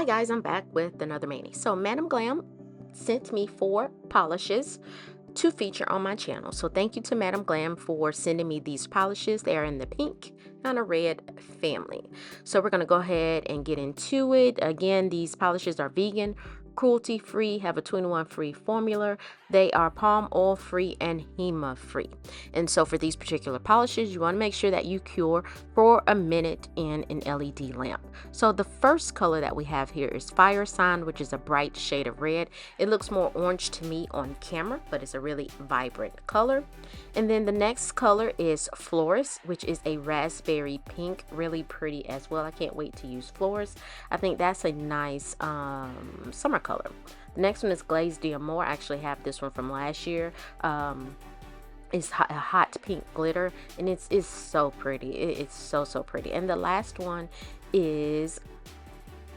guys, I'm back with another mani. So Madam Glam sent me 4 polishes to feature on my channel. So thank you to Madam Glam for sending me these polishes. They are in the pink and a red family. So we're going to go ahead and get into it. Again, these polishes are vegan, cruelty free, have a 21 free formula. They are palm oil free and HEMA free. And so for these particular polishes, you want to make sure that you cure for a minute in an LED lamp. So the first color that we have here is Fire Sign, which is a bright shade of red. It looks more orange to me on camera, but it's a really vibrant color. And then the next color is Florist, which is a raspberry pink, really pretty as well. I can't wait to use Florist. I think that's a nice summer color. The next one is Glaze d'Amour. I actually have this one from last year. It's a hot pink glitter, and it's so pretty. It's so pretty. And the last one is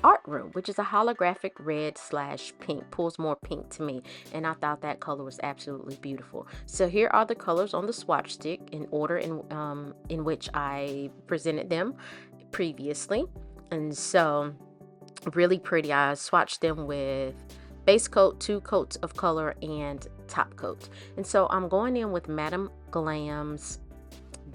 Art Room, which is a holographic red / pink, pulls more pink to me, and I thought that color was absolutely beautiful. So here are the colors on the swatch stick in order in which I presented them previously. And so really pretty. I swatched them with base coat, 2 coats of color, and top coat. And so I'm going in with Madam Glam's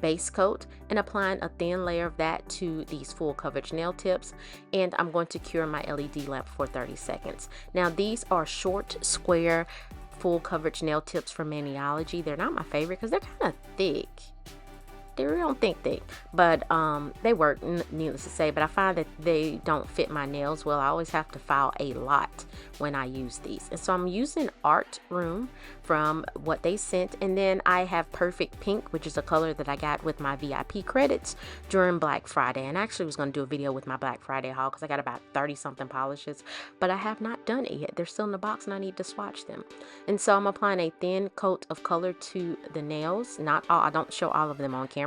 base coat and applying a thin layer of that to these full coverage nail tips, and I'm going to cure my LED lamp for 30 seconds. Now these are short square full coverage nail tips from Maniology. They're not my favorite because they're kind of thick. They really don't think thick, but they work, needless to say. But I find that they don't fit my nails well. I always have to file a lot when I use these. And so I'm using Art Room from what they sent, and then I have Perfect Pink, which is a color that I got with my VIP credits during Black Friday. And I actually was going to do a video with my Black Friday haul because I got about 30 something polishes, but I have not done it yet. They're still in the box and I need to swatch them. And so I'm applying a thin coat of color to the nails. Not all, I don't show all of them on camera.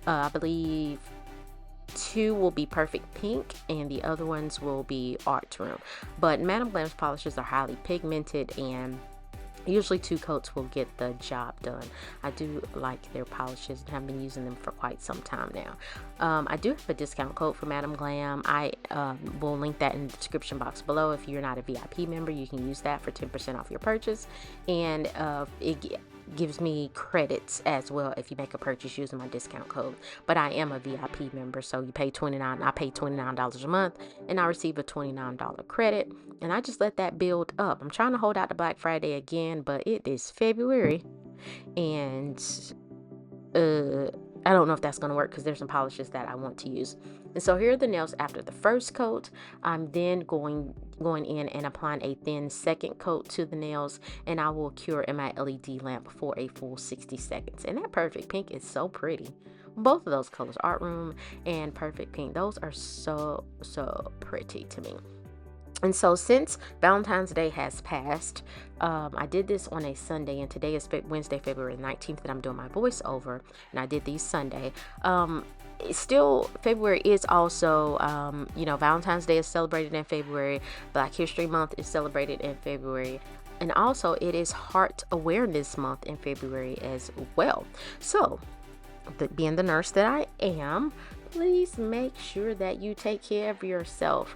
I believe 2 will be Perfect Pink and the other ones will be Art Room. But Madam Glam's polishes are highly pigmented, and usually 2 coats will get the job done. I do like their polishes and have been using them for quite some time now. I do have a discount code for Madam Glam. I will link that in the description box below. If you're not a VIP member, you can use that for 10% off your purchase, and it gives me credits as well if you make a purchase using my discount code. But I am a VIP member, so you pay $29. I pay $29 a month, and I receive a $29 credit, and I just let that build up. I'm trying to hold out to Black Friday again, but it is February, and I don't know if that's going to work because there's some polishes that I want to use. And so here are the nails after the first coat. I'm then going in and applying a thin second coat to the nails, and I will cure in my LED lamp for a full 60 seconds. And that Perfect Pink is so pretty. Both of those colors, Art Room and Perfect Pink, those are so pretty to me. And so since Valentine's Day has passed, I did this on a Sunday, and today is Wednesday, February 19th, that I'm doing my voiceover, and I did these Sunday. Still, February is also, Valentine's Day is celebrated in February. Black History Month is celebrated in February. And also, it is Heart Awareness Month in February as well. So, being the nurse that I am, please make sure that you take care of yourself.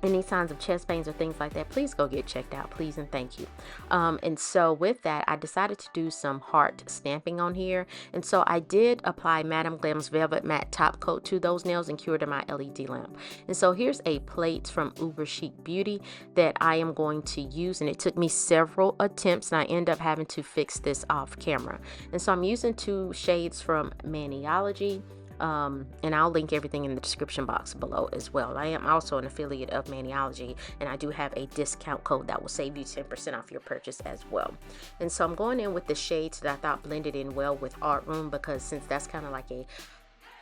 Any signs of chest pains or things like that, please go get checked out, please and thank you. And so with that, I decided to do some heart stamping on here, and so I did apply Madam Glam's Velvet Matte Top Coat to those nails and cured in my LED lamp. And so here's a plate from Uber Chic Beauty that I am going to use, and it took me several attempts, and I end up having to fix this off camera. And so I'm using 2 shades from Maniology. And I'll link everything in the description box below as well. I am also an affiliate of Maniology, and I do have a discount code that will save you 10% off your purchase as well. And so I'm going in with the shades that I thought blended in well with Art Room, because since that's kind of like a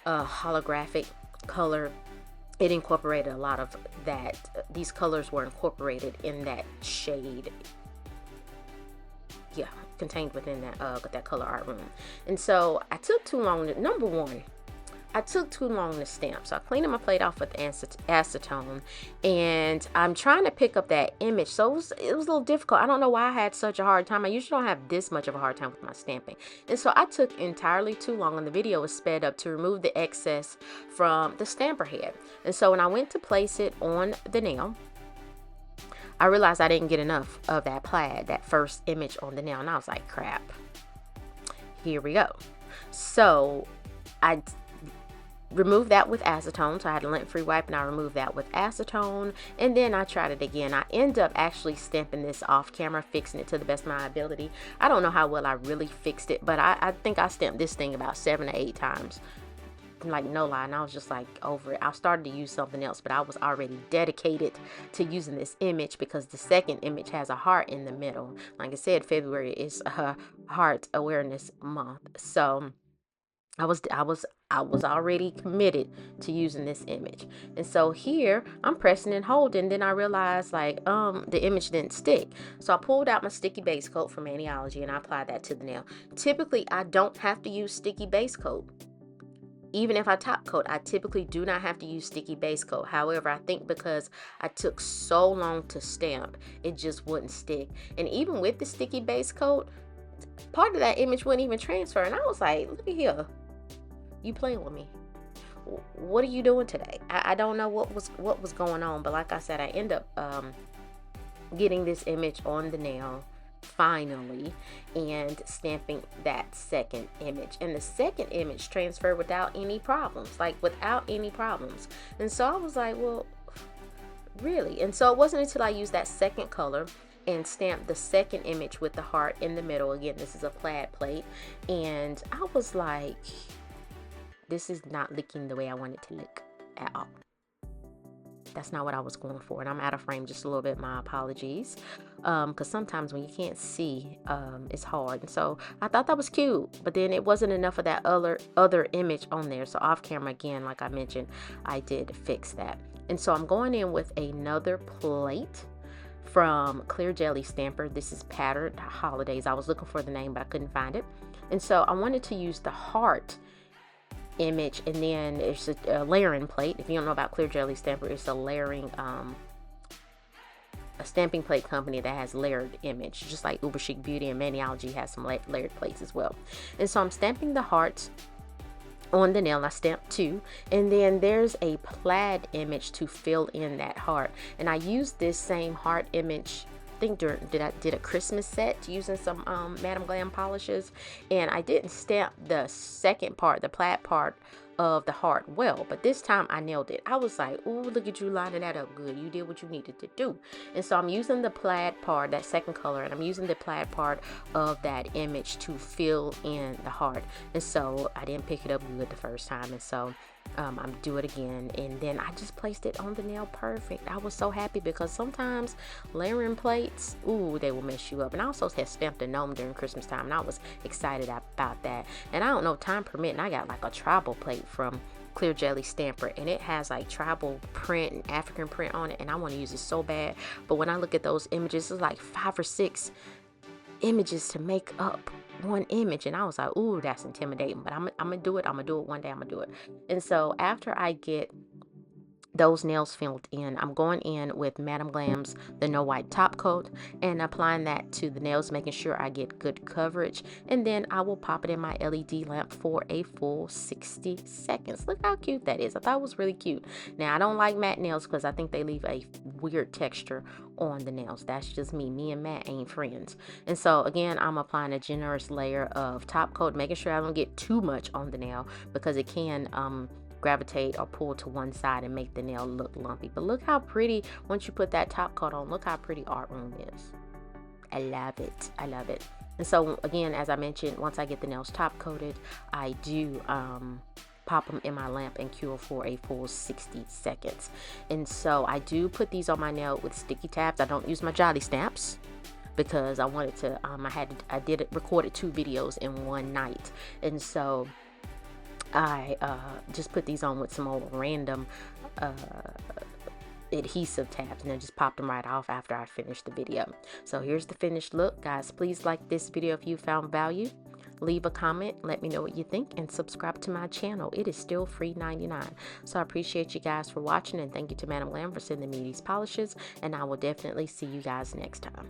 holographic color, it incorporated a lot of that. These colors were incorporated in that shade, contained within that color Art Room. And so I took too long. Number one, I took too long to stamp, so I cleaned my plate off with acetone, and I'm trying to pick up that image. So it was a little difficult. I don't know why I had such a hard time. I usually don't have this much of a hard time with my stamping. And so I took entirely too long, and the video was sped up to remove the excess from the stamper head. And so when I went to place it on the nail, I realized I didn't get enough of that plaid, that first image on the nail, and I was like, crap. Here we go. So I removed that with acetone. So I had a lint-free wipe, and I removed that with acetone, and then I tried it again. I end up actually stamping this off camera, fixing it to the best of my ability. I don't know how well I really fixed it, but I think I stamped this thing about 7 to 8 times, like no lie, and I was just like over it. I started to use something else, but I was already dedicated to using this image because the second image has a heart in the middle. Like I said, February is Heart Awareness Month, so I was already committed to using this image. And so here I'm pressing and holding, then I realized like the image didn't stick. So I pulled out my sticky base coat from Aniology and I applied that to the nail. Typically I don't have to use sticky base coat. Even if I top coat, I typically do not have to use sticky base coat. However, I think because I took so long to stamp, it just wouldn't stick. And even with the sticky base coat, part of that image wouldn't even transfer. And I was like, look at here. You playing with me? What are you doing today? I don't know what was going on, but like I said, I end up getting this image on the nail finally and stamping that second image, and the second image transferred without any problems, and so I was like, well, really? And so it wasn't until I used that second color and stamped the second image with the heart in the middle. Again, this is a plaid plate, and I was like, this is not looking the way I want it to look at all. That's not what I was going for, and I'm out of frame just a little bit. My apologies, because sometimes when you can't see, it's hard. And so I thought that was cute, but then it wasn't enough of that other image on there. So off camera, again, like I mentioned, I did fix that. And so I'm going in with another plate from Clear Jelly Stamper. This is Patterned Holidays. I was looking for the name, but I couldn't find it, and so I wanted to use the heart image. And then it's a layering plate. If you don't know about Clear Jelly Stamper, it's a layering a stamping plate company that has layered image, just like 𝑻𝒊𝒔𝒉 and Aniology has some layered plates as well. And so I'm stamping the hearts on the nail, and I stamped 2, and then there's a plaid image to fill in that heart, and I used this same heart image, I think did a Christmas set using some Madam Glam polishes, and I didn't stamp the second part, the plaid part of the heart well, but this time I nailed it. I was like, ooh, look at you lining that up good. You did what you needed to do. And so I'm using the plaid part, that second color, and I'm using the plaid part of that image to fill in the heart. And so I didn't pick it up good the first time, and so I'm do it again, and then I just placed it on the nail perfect. I was so happy because sometimes layering plates, ooh, they will mess you up. And I also had stamped a gnome during Christmas time, and I was excited about that. And I don't know, time permitting, I got like a tribal plate from Clear Jelly Stamper, and it has like tribal print and African print on it, and I want to use it so bad. But when I look at those images, it's like 5 or 6 images to make up one image, and I was like, ooh, that's intimidating, but I'm gonna do it. I'm gonna do it one day. I'm gonna do it. And so after I get those nails filled in, I'm going in with Madam Glam's the No White top coat and applying that to the nails, making sure I get good coverage, and then I will pop it in my LED lamp for a full 60 seconds. Look how cute that is. I thought it was really cute. Now, I don't like matte nails because I think they leave a weird texture on the nails. That's just me and matte ain't friends. And so again, I'm applying a generous layer of top coat, making sure I don't get too much on the nail because it can gravitate or pull to one side and make the nail look lumpy. But look how pretty, once you put that top coat on, look how pretty Art Room is. I love it. I love it. And so again, as I mentioned, once I get the nails top coated, I do pop them in my lamp and cure for a full 60 seconds. And so I do put these on my nail with sticky tabs. I don't use my Jolly stamps because I wanted to I recorded 2 videos in one night, and so I just put these on with some old random adhesive tabs, and then just popped them right off after I finished the video. So here's the finished look, guys. Please like this video if you found value. Leave a comment, let me know what you think, and subscribe to my channel. It is still free 99. So I appreciate you guys for watching, and thank you to Madam Glam for sending me these polishes, and I will definitely see you guys next time.